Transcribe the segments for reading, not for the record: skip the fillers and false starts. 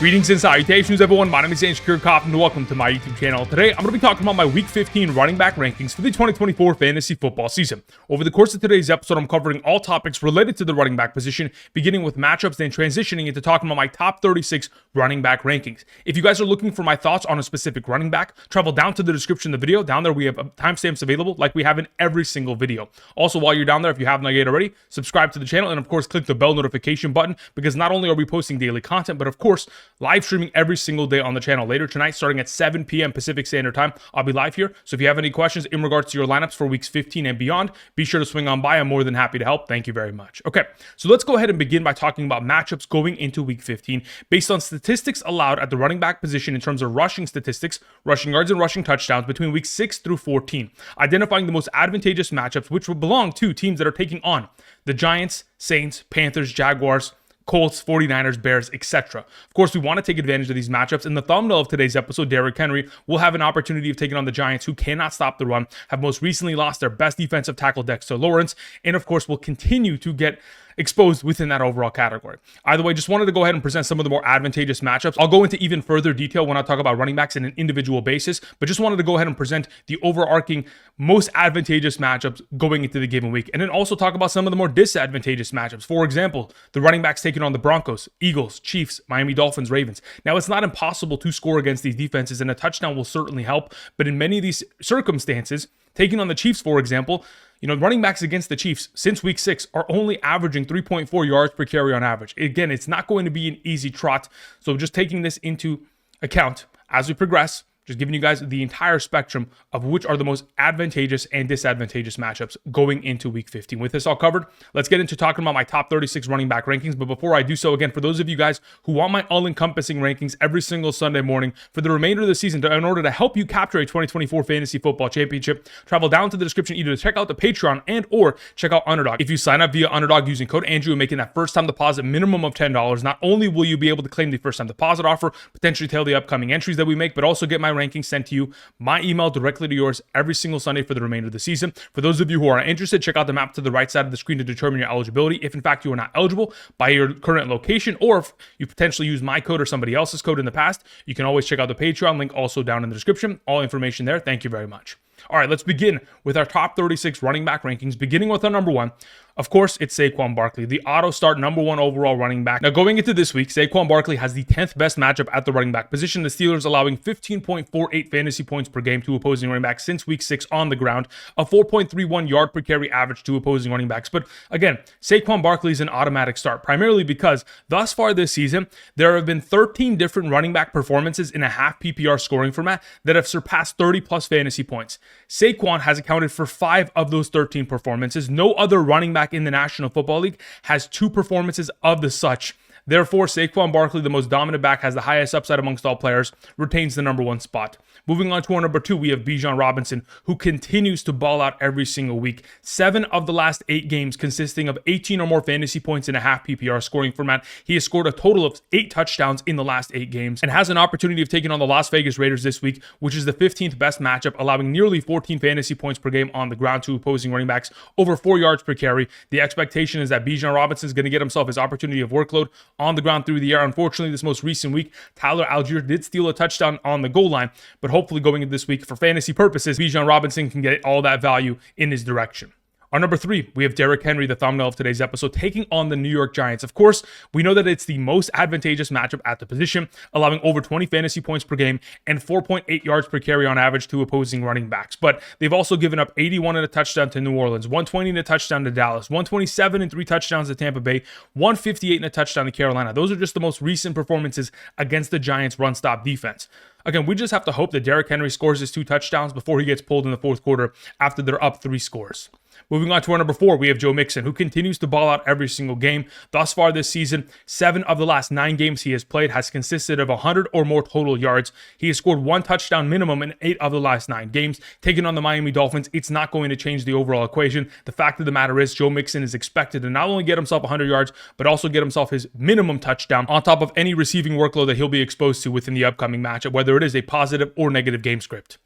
Greetings and salutations, everyone. My name is Andrew Kirchhoff, and welcome to my YouTube channel. Today, I'm going to be talking about my Week 15 running back rankings for the 2024 fantasy football season. Over the course of today's episode, I'm covering all topics related to the running back position, beginning with matchups, then transitioning into talking about my top 36 running back rankings. If you guys are looking for my thoughts on a specific running back, travel down to the description of the video. Down there, we have timestamps available like we have in every single video. Also, while you're down there, if you haven't yet already, subscribe to the channel and, of course, click the bell notification button because not only are we posting daily content, but, of course, live streaming every single day on the channel. Later tonight, starting at 7 p.m. Pacific Standard Time, I'll be live here. So if you have any questions in regards to your lineups for weeks 15 and beyond, be sure to swing on by. I'm more than happy to help. Thank you very much. Okay, so let's go ahead and begin by talking about matchups going into week 15 based on statistics allowed at the running back position in terms of rushing statistics, rushing yards, and rushing touchdowns between weeks 6 through 14, identifying the most advantageous matchups which will belong to teams that are taking on the Giants, Saints, Panthers, Jaguars, Colts, 49ers, Bears, etc. Of course, we want to take advantage of these matchups. In the thumbnail of today's episode, Derrick Henry will have an opportunity of taking on the Giants, who cannot stop the run, have most recently lost their best defensive tackle, Dexter Lawrence, and of course will continue to get exposed within that overall category. Either way, just wanted to go ahead and present some of the more advantageous matchups. I'll go into even further detail when I talk about running backs in an individual basis, but just wanted to go ahead and present the overarching most advantageous matchups going into the given week. And then also talk about some of the more disadvantageous matchups. For example, the running backs taking on the Broncos, Eagles, Chiefs, Miami Dolphins, Ravens. Now, it's not impossible to score against these defenses, and a touchdown will certainly help, but in many of these circumstances, taking on the Chiefs, for example, running backs against the Chiefs since week 6 are only averaging 3.4 yards per carry on average. Again, it's not going to be an easy trot. So just taking this into account as we progress, just giving you guys the entire spectrum of which are the most advantageous and disadvantageous matchups going into week 15. With this all covered, let's get into talking about my top 36 running back rankings. But before I do so, again, for those of you guys who want my all-encompassing rankings every single Sunday morning for the remainder of the season in order to help you capture a 2024 fantasy football championship, travel down to the description either to check out the Patreon and or check out Underdog. If you sign up via Underdog using code Andrew and making that first-time deposit minimum of $10, not only will you be able to claim the first-time deposit offer, potentially tell the upcoming entries that we make, but also get my rankings sent to you, my email directly to yours every single Sunday for the remainder of the season. For those of you who are interested, check out the map to the right side of the screen to determine your eligibility. If in fact you are not eligible by your current location, or if you potentially used my code or somebody else's code in the past, you can always check out the Patreon link also down in the description. All information there. Thank you very much. All right, let's begin with our top 36 running back rankings, beginning with our number one. Of course, it's Saquon Barkley, the auto-start number one overall running back. Now, going into this week, Saquon Barkley has the 10th best matchup at the running back position, the Steelers allowing 15.48 fantasy points per game to opposing running backs since week 6 on the ground, a 4.31 yard per carry average to opposing running backs. But again, Saquon Barkley is an automatic start, primarily because thus far this season, there have been 13 different running back performances in a half PPR scoring format that have surpassed 30-plus fantasy points. Saquon has accounted for 5 of those 13 performances. No other running back in the National Football League has 2 performances of the such. Therefore, Saquon Barkley, the most dominant back, has the highest upside amongst all players, retains the number one spot. Moving on to our number 2, we have Bijan Robinson, who continues to ball out every single week. 7 of the last 8 games consisting of 18 or more fantasy points in a half PPR scoring format. He has scored a total of 8 touchdowns in the last 8 games and has an opportunity of taking on the Las Vegas Raiders this week, which is the 15th best matchup, allowing nearly 14 fantasy points per game on the ground to opposing running backs, over 4 yards per carry. The expectation is that Bijan Robinson is going to get himself his opportunity of workload on the ground through the air. Unfortunately, this most recent week, Tyler Algier did steal a touchdown on the goal line, but hopefully going into this week for fantasy purposes, Bijan Robinson can get all that value in his direction. Our number 3, we have Derrick Henry, the thumbnail of today's episode, taking on the New York Giants. Of course, we know that it's the most advantageous matchup at the position, allowing over 20 fantasy points per game and 4.8 yards per carry on average to opposing running backs. But they've also given up 81 and a touchdown to New Orleans, 120 and a touchdown to Dallas, 127 and 3 touchdowns to Tampa Bay, 158 and a touchdown to Carolina. Those are just the most recent performances against the Giants' run-stop defense. Again, we just have to hope that Derrick Henry scores his 2 touchdowns before he gets pulled in the fourth quarter after they're up 3 scores. Moving on to our number 4, we have Joe Mixon, who continues to ball out every single game. Thus far this season, 7 of the last 9 games he has played has consisted of 100 or more total yards. He has scored 1 touchdown minimum in 8 of the last 9 games. Taking on the Miami Dolphins, it's not going to change the overall equation. The fact of the matter is, Joe Mixon is expected to not only get himself 100 yards, but also get himself his minimum touchdown on top of any receiving workload that he'll be exposed to within the upcoming matchup, whether it is a positive or negative game script.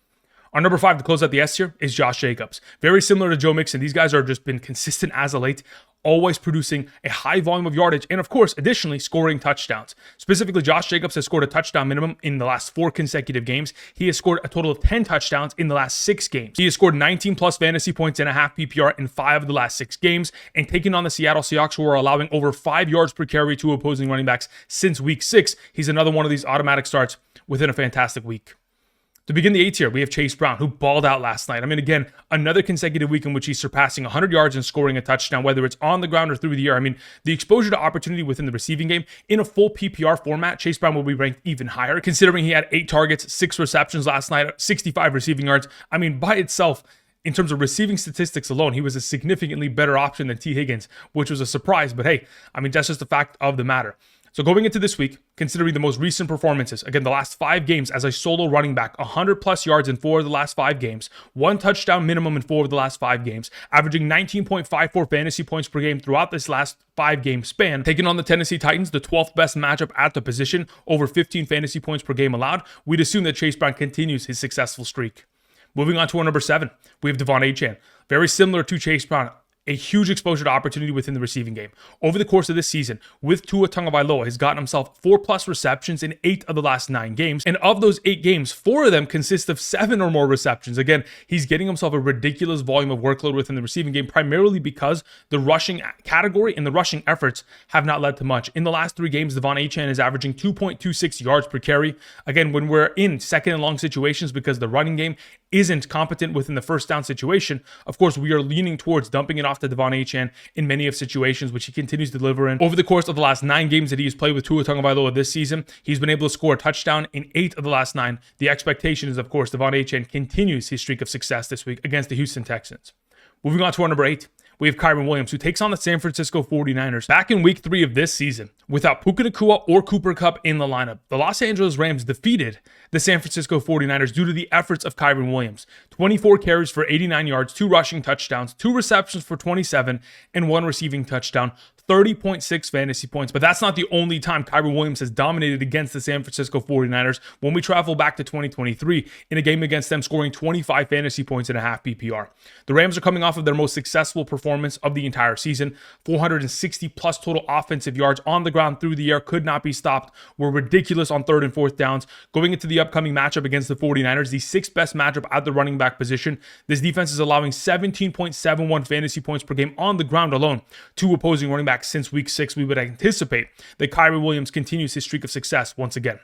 Our number 5 to close out the S tier is Josh Jacobs. Very similar to Joe Mixon. These guys are just been consistent as of late. always producing a high volume of yardage and, of course, additionally scoring touchdowns. Specifically, Josh Jacobs has scored a touchdown minimum in the last 4 consecutive games. He has scored a total of 10 touchdowns in the last 6 games. He has scored 19 plus fantasy points and a half PPR in 5 of the last 6 games, and taking on the Seattle Seahawks, who are allowing over 5 yards per carry to opposing running backs since week 6. He's another one of these automatic starts within a fantastic week. To begin the A tier, we have Chase Brown, who balled out last night. I mean, again, another consecutive week in which he's surpassing 100 yards and scoring a touchdown, whether it's on the ground or through the air. I mean, the exposure to opportunity within the receiving game in a full PPR format, Chase Brown will be ranked even higher, considering he had 8 targets, 6 receptions last night, 65 receiving yards. I mean, by itself, in terms of receiving statistics alone, he was a significantly better option than T. Higgins, which was a surprise. But hey, I mean, that's just the fact of the matter. So going into this week, considering the most recent performances, again, the last 5 games as a solo running back, 100 plus yards in 4 of the last 5 games, 1 touchdown minimum in 4 of the last 5 games, averaging 19.54 fantasy points per game throughout this last 5-game span, taking on the Tennessee Titans, the 12th best matchup at the position, over 15 fantasy points per game allowed. We'd assume that Chase Brown continues his successful streak. Moving on to our number 7, we have Achane. Very similar to Chase Brown, a huge exposure to opportunity within the receiving game. Over the course of this season, with Tua Tagovailoa, has gotten himself 4+ receptions in 8 of the last 9 games. And of those 8 games, 4 of them consist of 7 or more receptions. Again, he's getting himself a ridiculous volume of workload within the receiving game, primarily because the rushing category and the rushing efforts have not led to much. In the last 3 games, Achane is averaging 2.26 yards per carry. Again, when we're in second and long situations because the running game isn't competent within the first down situation, of course, we are leaning towards dumping it off to Achane in many of situations, which he continues to deliver in. Over the course of the last 9 games that he has played with Tua Tagovailoa this season, he's been able to score a touchdown in 8 of the last 9. The expectation is, of course, Achane continues his streak of success this week against the Houston Texans. Moving on to our number 8. We have Kyren Williams, who takes on the San Francisco 49ers back in week 3 of this season. Without Puka Nacua or Cooper Kupp in the lineup, the Los Angeles Rams defeated the San Francisco 49ers due to the efforts of Kyren Williams. 24 carries for 89 yards, 2 rushing touchdowns, 2 receptions for 27, and 1 receiving touchdown. 30.6 fantasy points. But that's not the only time Kyren Williams has dominated against the San Francisco 49ers. When we travel back to 2023, in a game against them, scoring 25 fantasy points and a half PPR. The Rams are coming off of their most successful performance of the entire season. 460 plus total offensive yards on the ground, through the air, could not be stopped. Were ridiculous on 3rd and 4th downs. Going into the upcoming matchup against the 49ers, the 6th best matchup at the running back position. This defense is allowing 17.71 fantasy points per game on the ground alone to opposing running backs since week 6. We would anticipate that Kyren Williams continues his streak of success once again.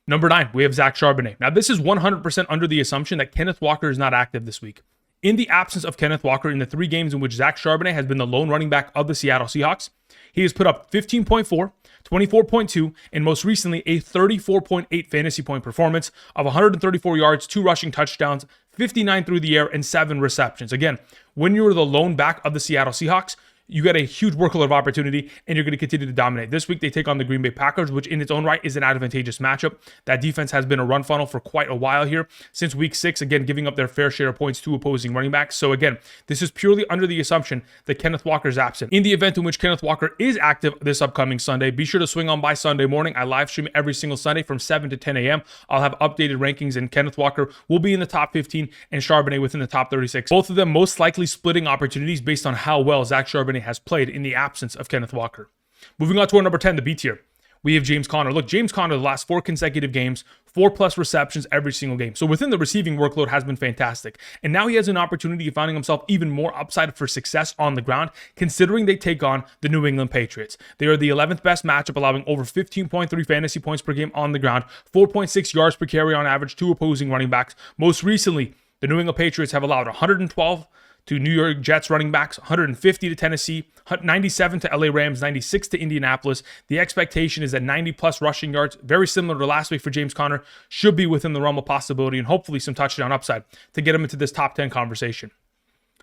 Number 9, we have Zach Charbonnet. Now, this is 100% under the assumption that Kenneth Walker is not active this week. In the absence of Kenneth Walker in the 3 games in which Zach Charbonnet has been the lone running back of the Seattle Seahawks, he has put up 15.4, 24.2, and most recently a 34.8 fantasy point performance of 134 yards, 2 rushing touchdowns, 59 through the air, and 7 receptions. Again, when you're the lone back of the Seattle Seahawks, you get a huge workload of opportunity, and you're going to continue to dominate. This week, they take on the Green Bay Packers, which in its own right is an advantageous matchup. That defense has been a run funnel for quite a while here, since week 6, again, giving up their fair share of points to opposing running backs. So again, this is purely under the assumption that Kenneth Walker is absent. In the event in which Kenneth Walker is active this upcoming Sunday, be sure to swing on by Sunday morning. I live stream every single Sunday from 7 to 10 a.m. I'll have updated rankings, and Kenneth Walker will be in the top 15 and Charbonnet within the top 36. Both of them most likely splitting opportunities based on how well Zach Charbonnet has played in the absence of Kenneth Walker. Moving on to our number 10, the B tier. We have James Conner. Look, James Conner, the last 4 consecutive games, 4+ receptions every single game. So within the receiving workload has been fantastic. And now he has an opportunity of finding himself even more upside for success on the ground, considering they take on the New England Patriots. They are the 11th best matchup, allowing over 15.3 fantasy points per game on the ground, 4.6 yards per carry on average to opposing running backs. Most recently, the New England Patriots have allowed 112 to New York Jets running backs, 150 to Tennessee, 97 to LA Rams, 96 to Indianapolis. The expectation is that 90+ rushing yards, very similar to last week for James Conner, should be within the realm of possibility, and hopefully some touchdown upside to get him into this top 10 conversation.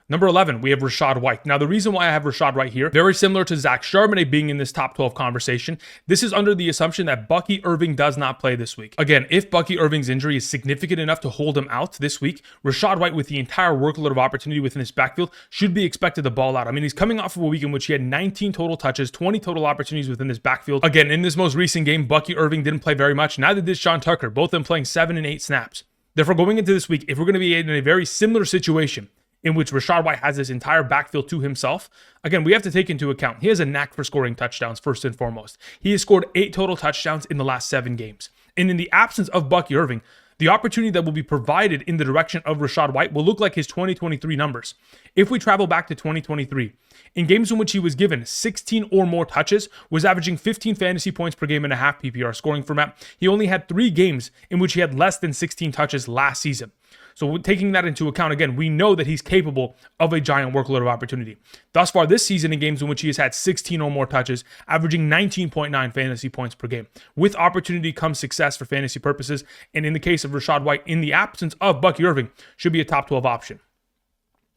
Number 11, we have Rachaad White. Now, the reason why I have Rachaad White here, very similar to Zach Charbonnet being in this top 12 conversation, this is under the assumption that Bucky Irving does not play this week. Again, if Bucky Irving's injury is significant enough to hold him out this week, Rachaad White, with the entire workload of opportunity within his backfield, should be expected to ball out. I mean, he's coming off of a week in which he had 19 total touches, 20 total opportunities within his backfield. Again, in this most recent game, Bucky Irving didn't play very much. Neither did Sean Tucker, both of them playing 7 and 8 snaps. Therefore, going into this week, if we're going to be in a very similar situation, in which Rachaad White has this entire backfield to himself, again, we have to take into account he has a knack for scoring touchdowns first and foremost. He has scored 8 total touchdowns in the last 7 games. And in the absence of Bucky Irving, the opportunity that will be provided in the direction of Rachaad White will look like his 2023 numbers. If we travel back to 2023, in games in which he was given 16 or more touches, was averaging 15 fantasy points per game and a half PPR scoring format. He only had 3 games in which he had less than 16 touches last season. So taking that into account, again, we know that he's capable of a giant workload of opportunity. Thus far this season, in games in which he has had 16 or more touches, averaging 19.9 fantasy points per game. With opportunity comes success for fantasy purposes, and in the case of Rachaad White, in the absence of Bucky Irving, should be a top 12 option.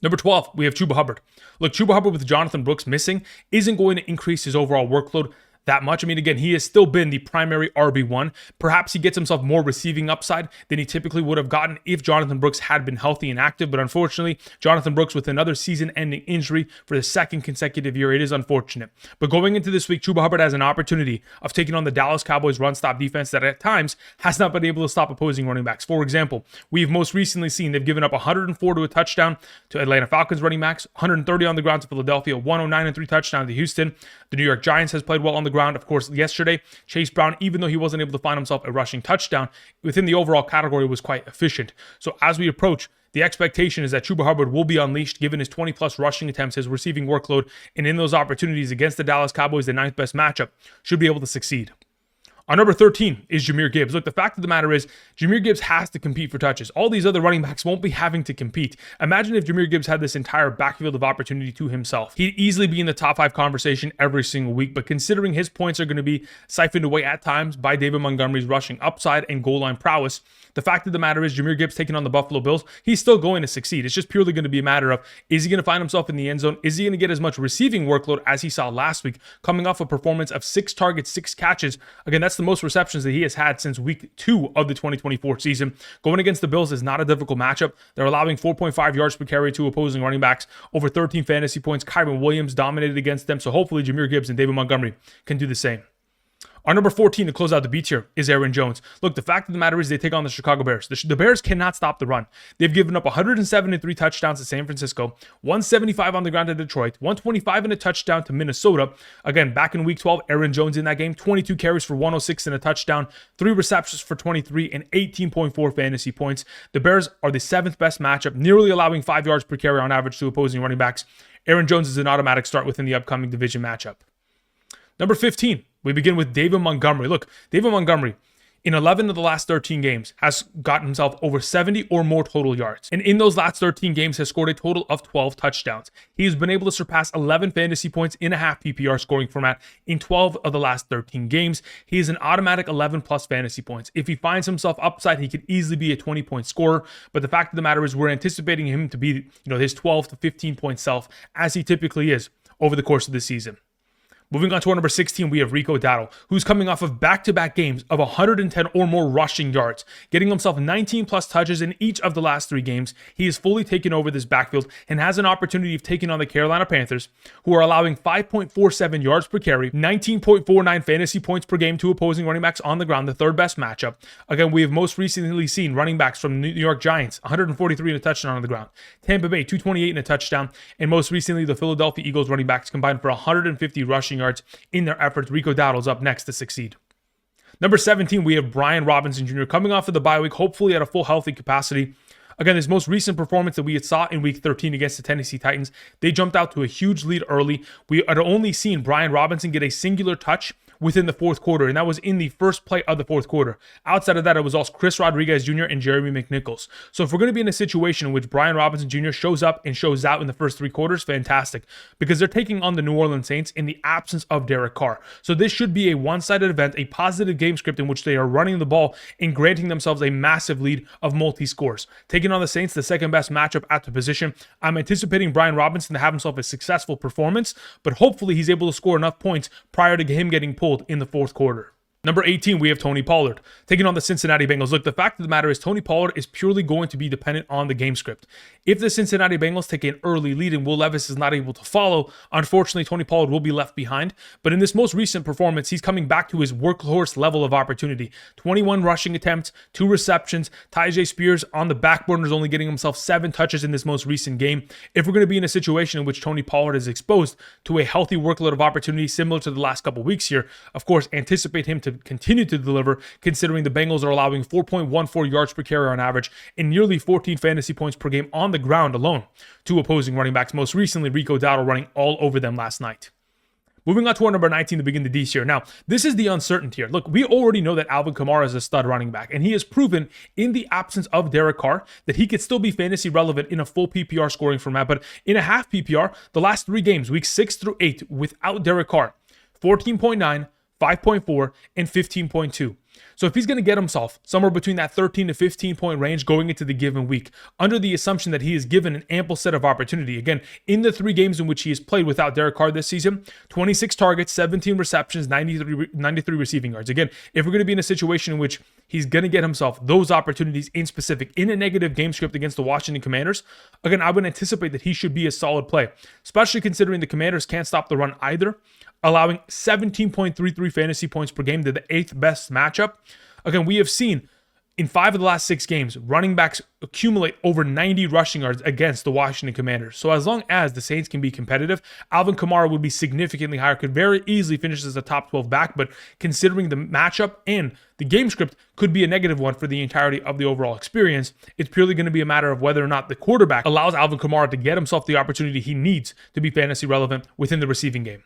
Number 12, we have Chuba Hubbard. Look, Chuba Hubbard with Jonathan Brooks missing isn't going to increase his overall workload that much. I mean, again, he has still been the primary RB1. Perhaps he gets himself more receiving upside than he typically would have gotten if Jonathan Brooks had been healthy and active. But unfortunately, Jonathan Brooks with another season-ending injury for the 2nd consecutive year, it is unfortunate. But going into this week, Chuba Hubbard has an opportunity of taking on the Dallas Cowboys run-stop defense that at times has not been able to stop opposing running backs. For example, we've most recently seen they've given up 104 to a touchdown to Atlanta Falcons running backs, 130 on the ground to Philadelphia, 109 and 3 touchdowns to Houston. The New York Giants has played well on the ground. Of course, yesterday, Chase Brown, even though he wasn't able to find himself a rushing touchdown, within the overall category was quite efficient. So as we approach, the expectation is that Chuba Hubbard will be unleashed given his 20-plus rushing attempts, his receiving workload, and in those opportunities against the Dallas Cowboys, the 9th best matchup, should be able to succeed. Our number 13 is Jahmyr Gibbs. Look, the fact of the matter is, Jahmyr Gibbs has to compete for touches. All these other running backs won't be having to compete. Imagine if Jahmyr Gibbs had this entire backfield of opportunity to himself. He'd easily be in the top 5 conversation every single week, but considering his points are going to be siphoned away at times by David Montgomery's rushing upside and goal line prowess, the fact of the matter is Jahmyr Gibbs taking on the Buffalo Bills, he's still going to succeed. It's just purely going to be a matter of, is he going to find himself in the end zone? Is he going to get as much receiving workload as he saw last week, coming off a performance of 6 targets, 6 catches? Again, that's the most receptions that he has had since week 2 of the 2024 season. Going against the Bills is not a difficult matchup. They're allowing 4.5 yards per carry to opposing running backs, over 13 fantasy points. Kyren Williams dominated against them, so hopefully Jahmyr Gibbs and David Montgomery can do the same. Our number 14 to close out the beats here is Aaron Jones. Look, the fact of the matter is they take on the Chicago Bears. The Bears cannot stop the run. They've given up 173 touchdowns to San Francisco, 175 on the ground to Detroit, 125 and a touchdown to Minnesota. Again, back in week 12, Aaron Jones in that game, 22 carries for 106 and a touchdown, 3 receptions for 23 and 18.4 fantasy points. The Bears are the 7th best matchup, nearly allowing 5 yards per carry on average to opposing running backs. Aaron Jones is an automatic start within the upcoming division matchup. Number 15, we begin with David Montgomery. Look, David Montgomery, in 11 of the last 13 games, has gotten himself over 70 or more total yards. And in those last 13 games, has scored a total of 12 touchdowns. He has been able to surpass 11 fantasy points in a half PPR scoring format in 12 of the last 13 games. He is an automatic 11-plus fantasy points. If he finds himself upside, he could easily be a 20-point scorer. But the fact of the matter is we're anticipating him to be, his 12 to 15-point self, as he typically is over the course of the season. Moving on to our number 16, we have Rico Dowdle, who's coming off of back-to-back games of 110 or more rushing yards, getting himself 19-plus touches in each of the last 3 games. He has fully taken over this backfield and has an opportunity of taking on the Carolina Panthers, who are allowing 5.47 yards per carry, 19.49 fantasy points per game to opposing running backs on the ground, the 3rd best matchup. Again, we have most recently seen running backs from New York Giants, 143 and a touchdown on the ground, Tampa Bay, 228 and a touchdown, and most recently the Philadelphia Eagles running backs combined for 150 rushing yards in their efforts. Rico Dowdle's up next to succeed. Number 17, we have Bijan Robinson Jr. coming off of the bye week, hopefully at a full healthy capacity. Again, his most recent performance that we had saw in week 13 against the Tennessee Titans, they jumped out to a huge lead early. We had only seen Bijan Robinson get a singular touch within the 4th quarter, and that was in the first play of the 4th quarter. Outside of that, it was also Chris Rodriguez Jr. and Jeremy McNichols. So if we're going to be in a situation in which Bijan Robinson Jr. shows up and shows out in the first 3 quarters, fantastic, because they're taking on the New Orleans Saints in the absence of Derek Carr. So this should be a one-sided event, a positive game script in which they are running the ball and granting themselves a massive lead of multi-scores. Taking on the Saints, the 2nd best matchup at the position, I'm anticipating Bijan Robinson to have himself a successful performance, but hopefully he's able to score enough points prior to him getting pulled in the 4th quarter. Number 18, we have Tony Pollard taking on the Cincinnati Bengals. Look, the fact of the matter is Tony Pollard is purely going to be dependent on the game script. If the Cincinnati Bengals take an early lead and Will Levis is not able to follow, unfortunately, Tony Pollard will be left behind. But in this most recent performance, he's coming back to his workhorse level of opportunity. 21 rushing attempts, 2 receptions. Tyjae Spears on the back burners, only getting himself 7 touches in this most recent game. If we're going to be in a situation in which Tony Pollard is exposed to a healthy workload of opportunity similar to the last couple weeks here, of course, anticipate him to continue to deliver, considering the Bengals are allowing 4.14 yards per carry on average and nearly 14 fantasy points per game on the ground alone to opposing running backs, most recently Rico Dowdle running all over them last night. Moving on to our number 19 to begin the D's here. Now, this is the uncertainty here. Look, we already know that Alvin Kamara is a stud running back, and he has proven in the absence of Derek Carr that he could still be fantasy relevant in a full PPR scoring format, but in a half PPR, the last 3 games, weeks 6 through 8, without Derek Carr, 14.9, 5.4, and 15.2. So if he's going to get himself somewhere between that 13 to 15 point range going into the given week, under the assumption that he is given an ample set of opportunity, again, in the 3 games in which he has played without Derek Carr this season, 26 targets, 17 receptions, 93 receiving yards. Again, if we're going to be in a situation in which he's going to get himself those opportunities in specific in a negative game script against the Washington Commanders, again, I would anticipate that he should be a solid play, especially considering the Commanders can't stop the run either, allowing 17.33 fantasy points per game. They're the 8th best matchup. Again, we have seen in 5 of the last 6 games, running backs accumulate over 90 rushing yards against the Washington Commanders. So as long as the Saints can be competitive, Alvin Kamara would be significantly higher, could very easily finish as a top 12 back, but considering the matchup and the game script could be a negative one for the entirety of the overall experience, it's purely going to be a matter of whether or not the quarterback allows Alvin Kamara to get himself the opportunity he needs to be fantasy relevant within the receiving game.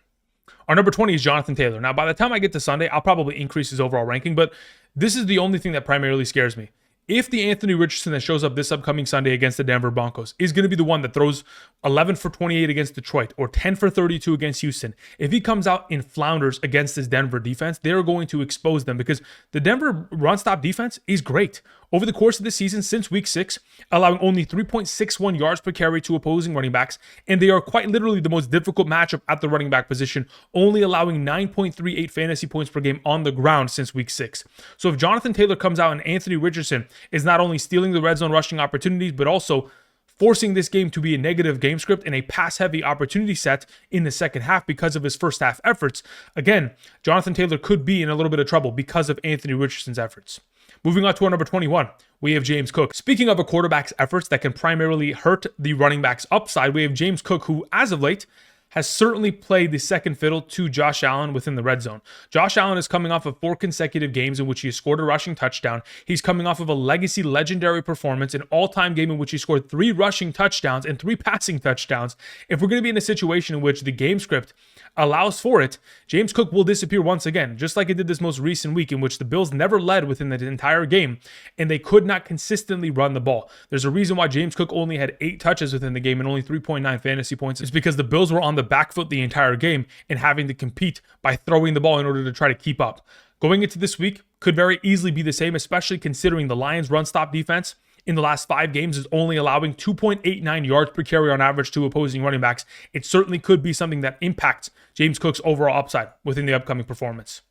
Our number 20 is Jonathan Taylor. Now, by the time I get to Sunday, I'll probably increase his overall ranking, but this is the only thing that primarily scares me. If the Anthony Richardson that shows up this upcoming Sunday against the Denver Broncos is going to be the one that throws 11 for 28 against Detroit or 10 for 32 against Houston, if he comes out in flounders against this Denver defense, they're going to expose them because the Denver run-stop defense is great. Over the course of the season, since week 6, allowing only 3.61 yards per carry to opposing running backs, and they are quite literally the most difficult matchup at the running back position, only allowing 9.38 fantasy points per game on the ground since week 6. So if Jonathan Taylor comes out and Anthony Richardson is not only stealing the red zone rushing opportunities, but also forcing this game to be a negative game script and a pass-heavy opportunity set in the second half because of his first half efforts, again, Jonathan Taylor could be in a little bit of trouble because of Anthony Richardson's efforts. Moving on to our number 21, we have James Cook. Speaking of a quarterback's efforts that can primarily hurt the running back's upside, we have James Cook, who, as of late, has certainly played the second fiddle to Josh Allen within the red zone. Josh Allen is coming off of 4 consecutive games in which he has scored a rushing touchdown. He's coming off of a legacy legendary performance, an all-time game in which he scored 3 rushing touchdowns and 3 passing touchdowns. If we're going to be in a situation in which the game script allows for it, James Cook will disappear once again, just like it did this most recent week in which the Bills never led within the entire game and they could not consistently run the ball. There's a reason why James Cook only had 8 touches within the game and only 3.9 fantasy points. It's because the Bills were on the back foot the entire game and having to compete by throwing the ball in order to try to keep up. Going into this week could very easily be the same, especially considering the Lions' run-stop defense in the last 5 games is only allowing 2.89 yards per carry on average to opposing running backs. It certainly could be something that impacts James Cook's overall upside within the upcoming performance.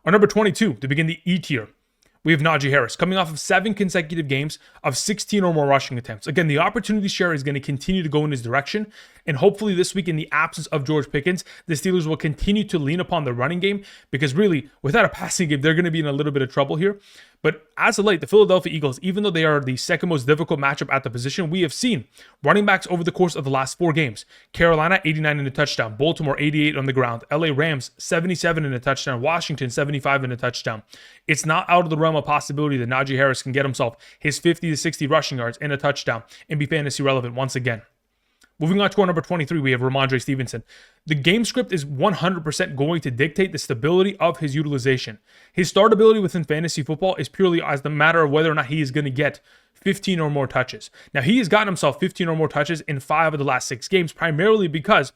Our number 22, to begin the E tier, we have Najee Harris, coming off of 7 consecutive games of 16 or more rushing attempts. Again, the opportunity share is going to continue to go in his direction, and hopefully this week, in the absence of George Pickens, the Steelers will continue to lean upon the running game, because really, without a passing game, they're going to be in a little bit of trouble here. But as of late, the Philadelphia Eagles, even though they are the second most difficult matchup at the position, we have seen running backs over the course of the last 4 games. Carolina, 89 in a touchdown. Baltimore, 88 on the ground. LA Rams, 77 in a touchdown. Washington, 75 in a touchdown. It's not out of the realm of possibility that Najee Harris can get himself his 50 to 60 rushing yards and a touchdown and be fantasy relevant once again. Moving on to our number 23, we have Rhamondre Stevenson. The game script is 100% going to dictate the stability of his utilization. His startability within fantasy football is purely as the matter of whether or not he is going to get 15 or more touches. Now, he has gotten himself 15 or more touches in 5 of the last 6 games, primarily because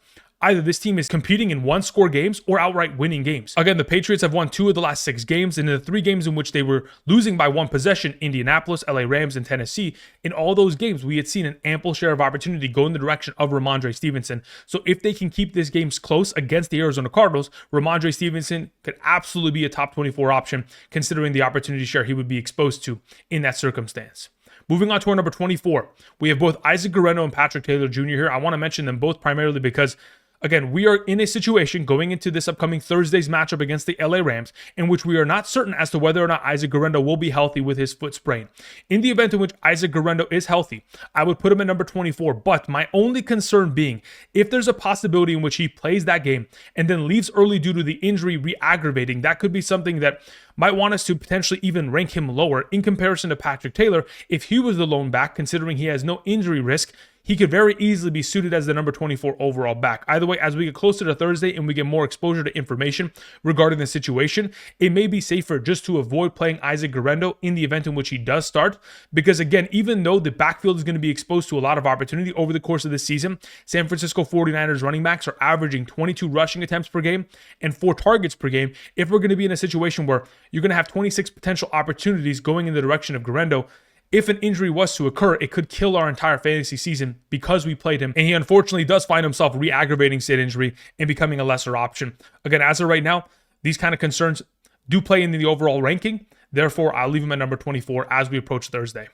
either this team is competing in one-score games or outright winning games. Again, the Patriots have won 2 of the last 6 games, and in the 3 games in which they were losing by 1 possession, Indianapolis, LA Rams, and Tennessee, in all those games, we had seen an ample share of opportunity go in the direction of Rhamondre Stevenson. So if they can keep these games close against the Arizona Cardinals, Rhamondre Stevenson could absolutely be a top 24 option, considering the opportunity share he would be exposed to in that circumstance. Moving on to our number 24, we have both Isaac Guerendo and Patrick Taylor Jr. here. I want to mention them both primarily because, again, we are in a situation going into this upcoming Thursday's matchup against the LA Rams in which we are not certain as to whether or not Isaac Guerendo will be healthy with his foot sprain. In the event in which Isaac Guerendo is healthy, I would put him at number 24, but my only concern being if there's a possibility in which he plays that game and then leaves early due to the injury re-aggravating, that could be something that might want us to potentially even rank him lower in comparison to Patrick Taylor. If he was the lone back, considering he has no injury risk, he could very easily be suited as the number 24 overall back. Either way, as we get closer to Thursday and we get more exposure to information regarding the situation, it may be safer just to avoid playing Isaac Guerendo in the event in which he does start. Because again, even though the backfield is going to be exposed to a lot of opportunity over the course of this season, San Francisco 49ers running backs are averaging 22 rushing attempts per game and 4 targets per game. If we're going to be in a situation where you're going to have 26 potential opportunities going in the direction of Guerendo, if an injury was to occur, it could kill our entire fantasy season because we played him. And he unfortunately does find himself re-aggravating said injury and becoming a lesser option. Again, as of right now, these kind of concerns do play into the overall ranking. Therefore, I'll leave him at number 24 as we approach Thursday.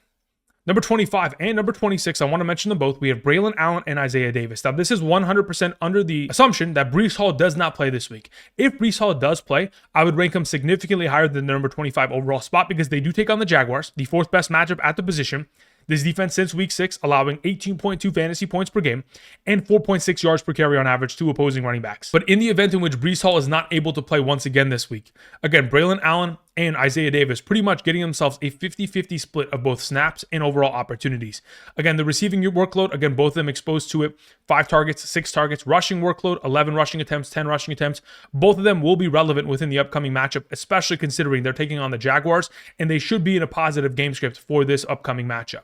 Number 25 and number 26, I want to mention them both. We have Braelon Allen and Isaiah Davis. Now, this is 100% under the assumption that Breece Hall does not play this week. If Breece Hall does play, I would rank him significantly higher than the number 25 overall spot because they do take on the Jaguars, the 4th best matchup at the position. This defense since week 6, allowing 18.2 fantasy points per game and 4.6 yards per carry on average to opposing running backs. But in the event in which Breece Hall is not able to play once again this week, again, Braelon Allen and Isaiah Davis pretty much getting themselves a 50-50 split of both snaps and overall opportunities. Again, the receiving workload, again, both of them exposed to it. 5 targets, 6 targets. Rushing workload, 11 rushing attempts, 10 rushing attempts. Both of them will be relevant within the upcoming matchup, especially considering they're taking on the Jaguars, and they should be in a positive game script for this upcoming matchup.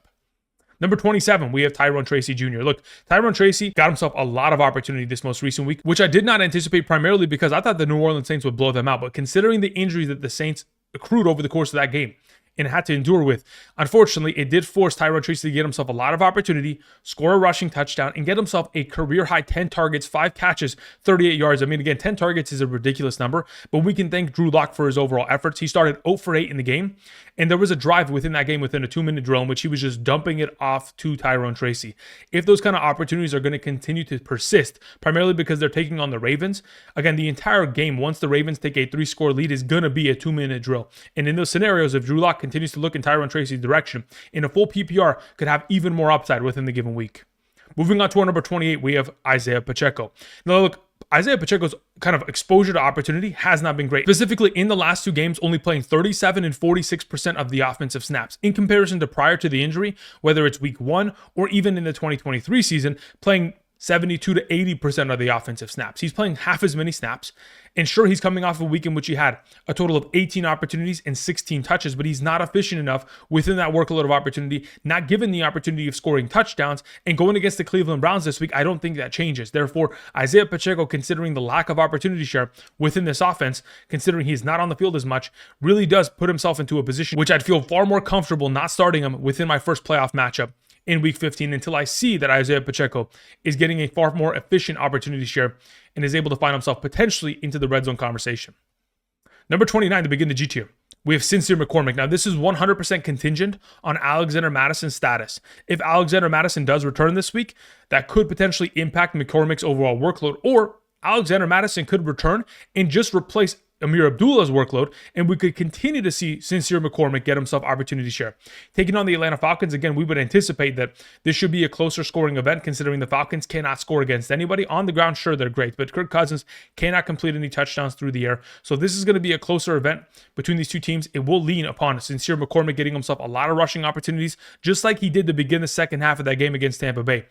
Number 27, we have Tyrone Tracy Jr. Look, Tyrone Tracy got himself a lot of opportunity this most recent week, which I did not anticipate primarily because I thought the New Orleans Saints would blow them out. But considering the injuries that the Saints accrued over the course of that game and had to endure with, unfortunately, it did force Tyrone Tracy to get himself a lot of opportunity, score a rushing touchdown, and get himself a career-high 10 targets, 5 catches, 38 yards. I mean, again, 10 targets is a ridiculous number, but we can thank Drew Lock for his overall efforts. He started 0 for 8 in the game, and there was a drive within that game within a 2-minute drill in which he was just dumping it off to Tyrone Tracy. If those kind of opportunities are going to continue to persist, primarily because they're taking on the Ravens, again, the entire game, once the Ravens take a 3-score lead, is going to be a 2-minute drill. And in those scenarios, if Drew Lock continues to look in Tyrone Tracy's direction, in a full PPR, could have even more upside within the given week. Moving on to our number 28, we have Isiah Pacheco. Now, look, Isiah Pacheco's kind of exposure to opportunity has not been great. Specifically, in the last 2 games, only playing 37 and 46% of the offensive snaps. In comparison to prior to the injury, whether it's week 1 or even in the 2023 season, playing 72 to 80% of the offensive snaps. He's playing half as many snaps. And sure, he's coming off a week in which he had a total of 18 opportunities and 16 touches, but he's not efficient enough within that workload of opportunity, not given the opportunity of scoring touchdowns. And going against the Cleveland Browns this week, I don't think that changes. Therefore, Isiah Pacheco, considering the lack of opportunity share within this offense, considering he's not on the field as much, really does put himself into a position which I'd feel far more comfortable not starting him within my first playoff matchup in week 15 until I see that Isiah Pacheco is getting a far more efficient opportunity share and is able to find himself potentially into the red zone conversation. Number 29 to begin the G tier, we have Sincere McCormick. Now, this is 100% contingent on Alexander Madison's status. If Alexander Madison does return this week, that could potentially impact McCormick's overall workload, or Alexander Madison could return and just replace Amir Abdullah's workload, and we could continue to see Sincere McCormick get himself opportunity share. Taking on the Atlanta Falcons, again, we would anticipate that this should be a closer scoring event, considering the Falcons cannot score against anybody. On the ground, sure, they're great, but Kirk Cousins cannot complete any touchdowns through the air. So this is going to be a closer event between these two teams. It will lean upon Sincere McCormick getting himself a lot of rushing opportunities, just like he did to begin the second half of that game against Tampa Bay.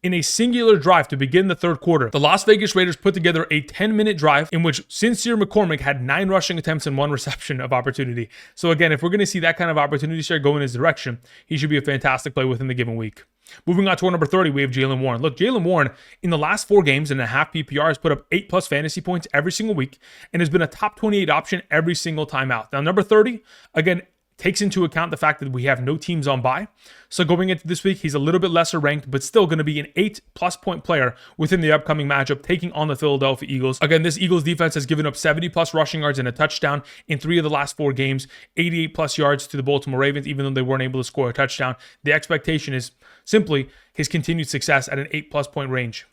In a singular drive to begin the third quarter, the Las Vegas Raiders put together a 10-minute drive in which Sincere McCormick had 9 rushing attempts and 1 reception of opportunity. So again, if we're going to see that kind of opportunity share go in his direction, he should be a fantastic play within the given week. Moving on to our number 30, we have Jaylen Warren. Look, Jaylen Warren in the last 4 games and a half PPR has put up 8+ fantasy points every single week and has been a top 28 option every single time out. Now, number 30, again, takes into account the fact that we have no teams on bye. So going into this week, he's a little bit lesser ranked, but still going to be an 8+ point player within the upcoming matchup, taking on the Philadelphia Eagles. Again, this Eagles defense has given up 70+ rushing yards and a touchdown in 3 of the last 4 games, 88+ yards to the Baltimore Ravens, even though they weren't able to score a touchdown. The expectation is simply his continued success at an 8+ point range.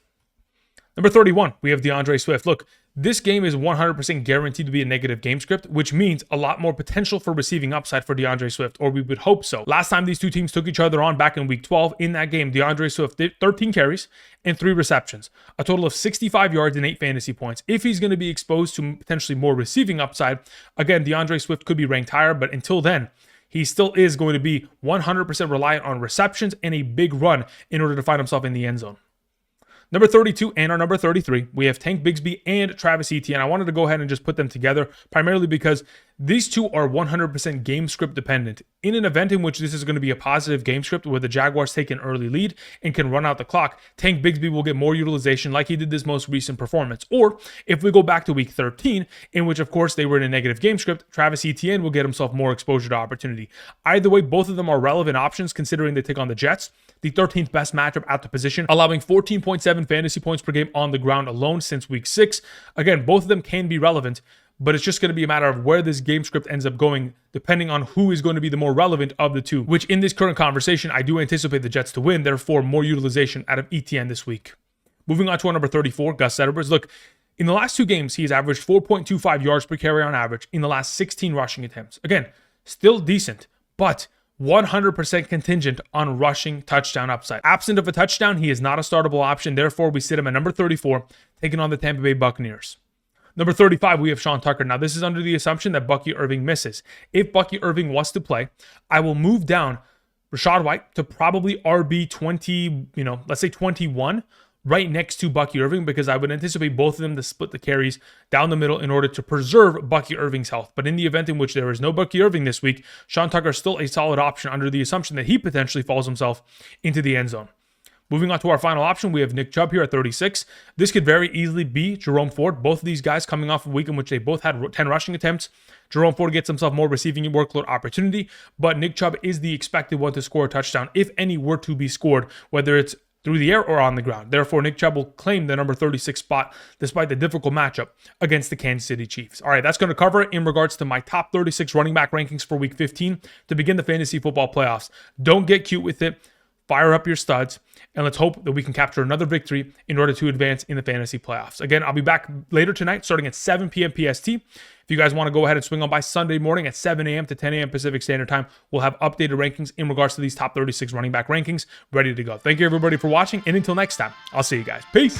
Number 31, we have DeAndre Swift. Look, this game is 100% guaranteed to be a negative game script, which means a lot more potential for receiving upside for DeAndre Swift, or we would hope so. Last time these two teams took each other on back in week 12, in that game, DeAndre Swift did 13 carries and 3 receptions, a total of 65 yards and 8 fantasy points. If he's going to be exposed to potentially more receiving upside, again, DeAndre Swift could be ranked higher, but until then, he still is going to be 100% reliant on receptions and a big run in order to find himself in the end zone. Number 32 and our number 33, we have Tank Bigsby and Travis Etienne. I wanted to go ahead and just put them together, primarily because these two are 100% game script dependent. In an event in which this is going to be a positive game script where the Jaguars take an early lead and can run out the clock, Tank Bigsby will get more utilization like he did this most recent performance. Or if we go back to week 13, in which of course they were in a negative game script, Travis Etienne will get himself more exposure to opportunity. Either way, both of them are relevant options considering they take on the Jets, the 13th best matchup at the position, allowing 14.7 fantasy points per game on the ground alone since week 6. Again, both of them can be relevant, but it's just going to be a matter of where this game script ends up going, depending on who is going to be the more relevant of the two, which in this current conversation, I do anticipate the Jets to win, therefore more utilization out of Etienne this week. Moving on to our number 34, Gus Edwards. Look, in the last 2 games, he's averaged 4.25 yards per carry on average in the last 16 rushing attempts. Again, still decent, but 100% contingent on rushing touchdown upside. Absent of a touchdown, he is not a startable option. Therefore, we sit him at number 34, taking on the Tampa Bay Buccaneers. Number 35, we have Sean Tucker. Now, this is under the assumption that Bucky Irving misses. If Bucky Irving was to play, I will move down Rachaad White to probably RB 20, let's say 21, right next to Bucky Irving, because I would anticipate both of them to split the carries down the middle in order to preserve Bucky Irving's health. But in the event in which there is no Bucky Irving this week, Sean Tucker is still a solid option under the assumption that he potentially falls himself into the end zone. Moving on to our final option, we have Nick Chubb here at 36. This could very easily be Jerome Ford. Both of these guys coming off a week in which they both had 10 rushing attempts. Jerome Ford gets himself more receiving workload opportunity, but Nick Chubb is the expected one to score a touchdown if any were to be scored, whether it's through the air or on the ground. Therefore, Nick Chubb will claim the number 36 spot despite the difficult matchup against the Kansas City Chiefs. All right, that's going to cover it in regards to my top 36 running back rankings for week 15 to begin the fantasy football playoffs. Don't get cute with it. Fire up your studs, and let's hope that we can capture another victory in order to advance in the fantasy playoffs. Again, I'll be back later tonight starting at 7 p.m. PST. If you guys want to go ahead and swing on by Sunday morning at 7 a.m. to 10 a.m. Pacific Standard Time, we'll have updated rankings in regards to these top 36 running back rankings ready to go. Thank you, everybody, for watching, and until next time, I'll see you guys. Peace.